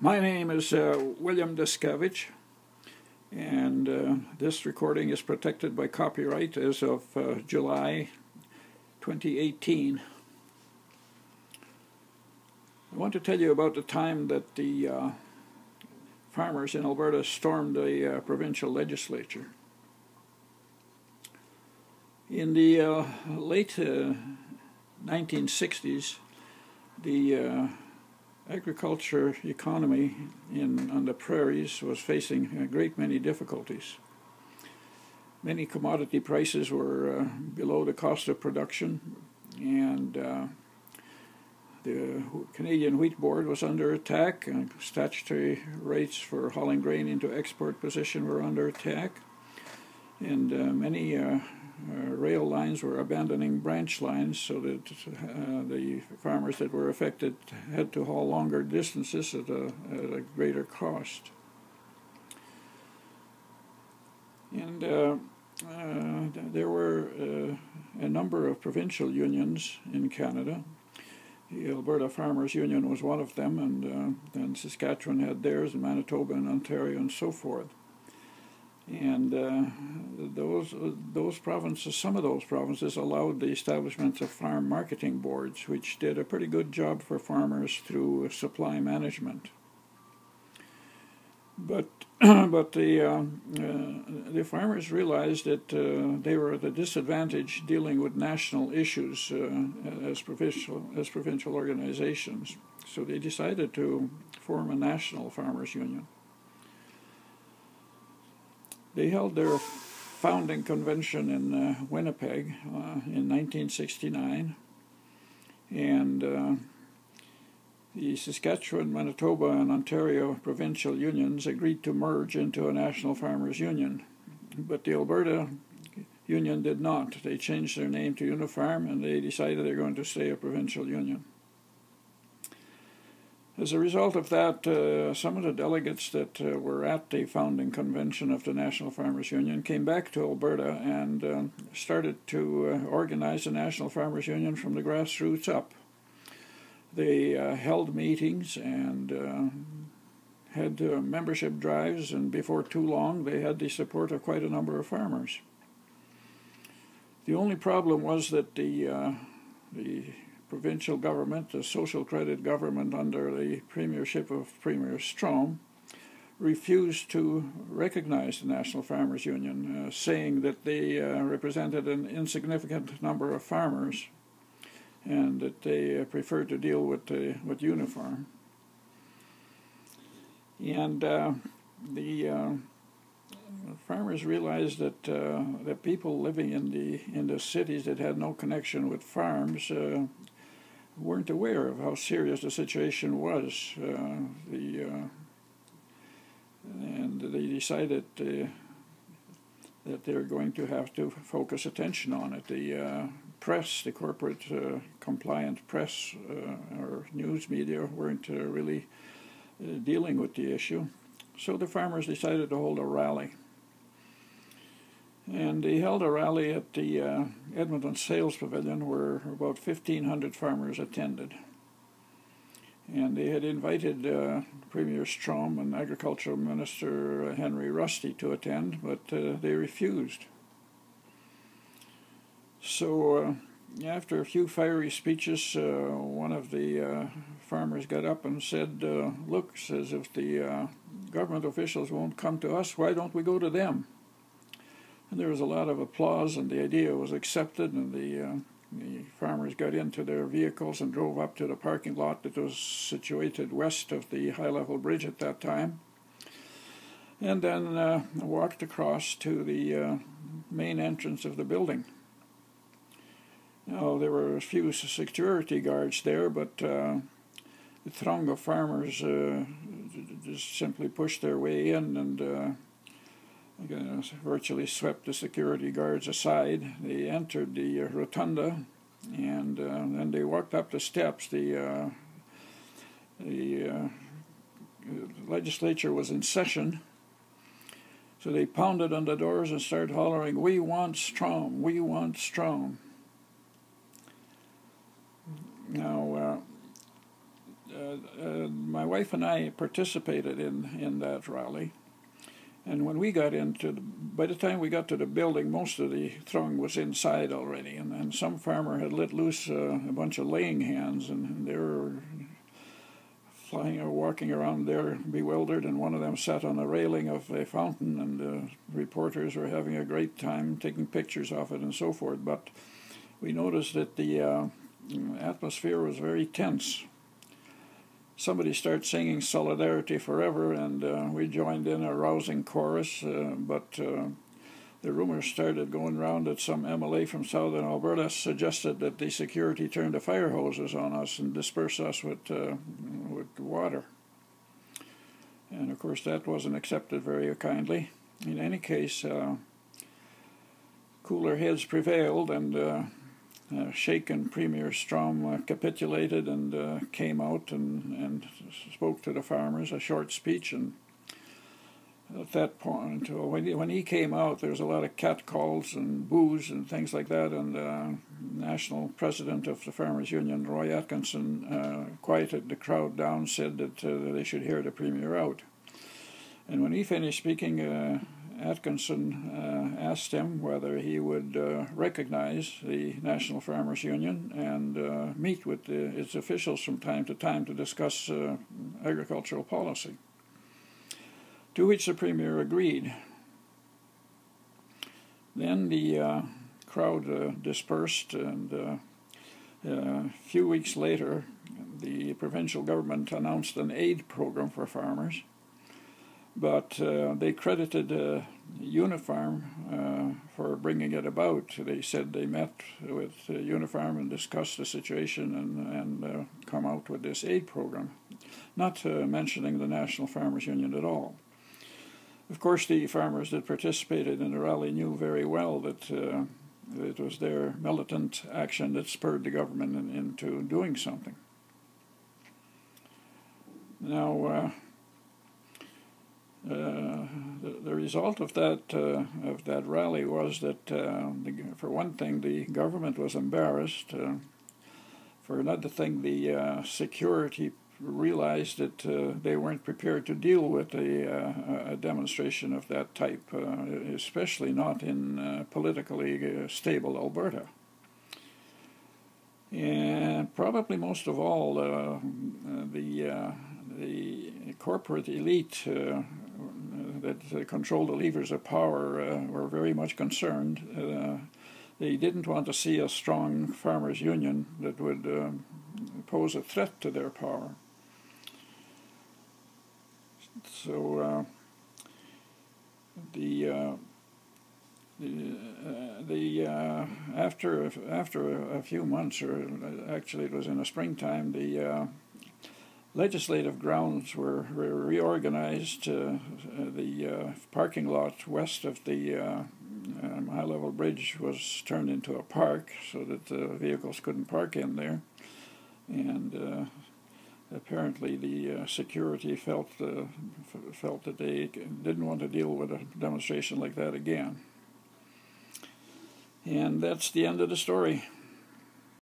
My name is William Discavich, and this recording is protected by copyright as of July 2018. I want to tell you about the time that the farmers in Alberta stormed the provincial legislature. In the late 1960s, the agriculture economy on the prairies was facing a great many difficulties. Many commodity prices were below the cost of production, and the Canadian Wheat Board was under attack, and statutory rates for hauling grain into export position were under attack, and many rail lines were abandoning branch lines, so that the farmers that were affected had to haul longer distances at a greater cost. And there were a number of provincial unions in Canada. The Alberta Farmers Union was one of them, and then Saskatchewan had theirs, and Manitoba and Ontario and so forth. And those provinces, some of those provinces, allowed the establishment of farm marketing boards, which did a pretty good job for farmers through supply management. But the farmers realized that they were at a disadvantage dealing with national issues as provincial organizations. So they decided to form a national farmers union. They held their founding convention in Winnipeg in 1969, and the Saskatchewan, Manitoba, and Ontario provincial unions agreed to merge into a national farmers union, but the Alberta union did not. They changed their name to Unifarm, and they decided they're going to stay a provincial union. As a result of that, some of the delegates that were at the founding convention of the National Farmers Union came back to Alberta and started to organize the National Farmers Union from the grassroots up. They held meetings and had membership drives, and before too long they had the support of quite a number of farmers. The only problem was that the provincial government, the social credit government under the premiership of Premier Strom, refused to recognize the National Farmers Union, saying that they represented an insignificant number of farmers and that they preferred to deal with Unifarm. And the farmers realized that that people living in the cities that had no connection with farms weren't aware of how serious the situation was, and they decided that they were going to have to focus attention on it. The press, the corporate compliant press or news media weren't really dealing with the issue, so the farmers decided to hold a rally. And they held a rally at the Edmonton Sales Pavilion where about 1,500 farmers attended. And they had invited Premier Strom and Agricultural Minister Henry Rusty to attend, but they refused. So after a few fiery speeches, one of the farmers got up and said, look, says, if the government officials won't come to us, why don't we go to them? And there was a lot of applause, and the idea was accepted, and the farmers got into their vehicles and drove up to the parking lot that was situated west of the high-level bridge at that time, and then walked across to the main entrance of the building. Now, there were a few security guards there, but the throng of farmers just simply pushed their way in and virtually swept the security guards aside. They entered the rotunda, and then they walked up the steps. The legislature was in session, so they pounded on the doors and started hollering, "We want Strom! We want Strom!" Now, my wife and I participated in that rally. And when we got by the time we got to the building, most of the throng was inside already, and some farmer had let loose a bunch of laying hens, and they were flying or walking around there bewildered, and one of them sat on the railing of a fountain, and the reporters were having a great time taking pictures of it and so forth. But we noticed that the atmosphere was very tense. Somebody started singing Solidarity Forever, and we joined in a rousing chorus, but the rumors started going around that some MLA from southern Alberta suggested that the security turn the fire hoses on us and disperse us with water. And of course that wasn't accepted very kindly. In any case, cooler heads prevailed, and shaken Premier Strom capitulated and came out and spoke to the farmers, a short speech. And at that point, when he came out, there was a lot of catcalls and boos and things like that, and the national president of the Farmers Union, Roy Atkinson, quieted the crowd down, said that they should hear the Premier out. And when he finished speaking, Atkinson asked him whether he would recognize the National Farmers Union and meet with its officials from time to discuss agricultural policy, to which the Premier agreed. Then the crowd dispersed, and a few weeks later the provincial government announced an aid program for farmers. But they credited Unifarm for bringing it about. They said they met with Unifarm and discussed the situation and come out with this aid program, not mentioning the National Farmers Union at all. Of course, the farmers that participated in the rally knew very well that it was their militant action that spurred the government into doing something. Now, the result of that rally was that, for one thing, the government was embarrassed. For another thing, the security realized that they weren't prepared to deal with a demonstration of that type, especially not in politically stable Alberta. And probably most of all, the corporate elite that controlled the levers of power were very much concerned. They didn't want to see a strong farmers' union that would pose a threat to their power. So after a few months, or actually it was in the springtime, the legislative grounds were reorganized. The parking lot west of the high-level bridge was turned into a park so that vehicles couldn't park in there. And apparently the security felt that they didn't want to deal with a demonstration like that again. And that's the end of the story.